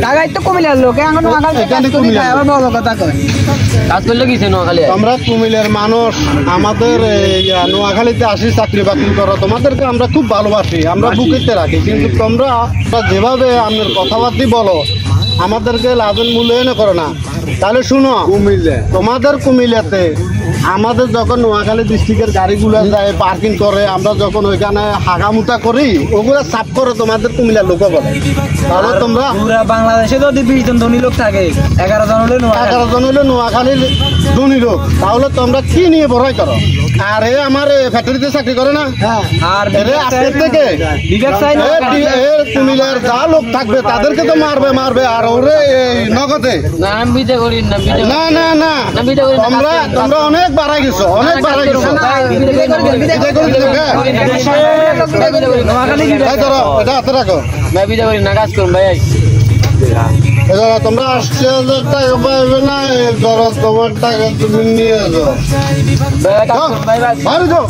টাকাই তো কুমিল্লার লোক এখন এখানে কুমিল্লার আবার বড় কথা কয় কাজ করলে কিছে নোয়াখালী আমরা কুমিল্লার মানুষ আমাদের নোয়াখালীতে আসি চাকরি বাকরি করো তোমাদেরকে আমরা খুব ভালোবাসি আমরা বুকেতে রাখি কিন্তু তোমরা যেভাবে আপনার কথাবার্তা বলো আমাদেরকে লাভের মূল্যায়ন করো না তাহলে শুনো তোমাদের কুমিল্লাতে আমাদের যখন নোয়াখালী ডিস্ট্রিক্টের গাড়িগুলো যায় পার্কিং করে আমরা যখন ওইখানে হাগামুটা করি ওগুলো সাফ করে তোমাদের কুমিল্লার লোক বলে তাহলে তোমরা পুরা বাংলাদেশে যদি 20 জন ধনী লোক থাকে 11 জন হলে 11 জন হইলে নোয়াখালীর ধনী লোক তাহলে তোমরা কি নিয়ে বড়াই করো আর এ আমার ফ্যাক্টরিতে চাকরি করে না আর আজকের থেকে বিবেক চাই না কুমিল্লার যা লোক থাকবে তাদেরকে তো মারবে আর ওরে নগদে না আমি বিতে করি না বিতে না না না না বিতে করি তোমরা অনেক বাড়াই গেছো অনেক বাড়াই গেছো এটা হাতে রাখো ভাই বিতে করি না কাজ করুন ভাই তোমরা 80,000 টাকা পাইবে না তোমার টাকা তুমি নিয়ে যাও ভাই বাইরে যাও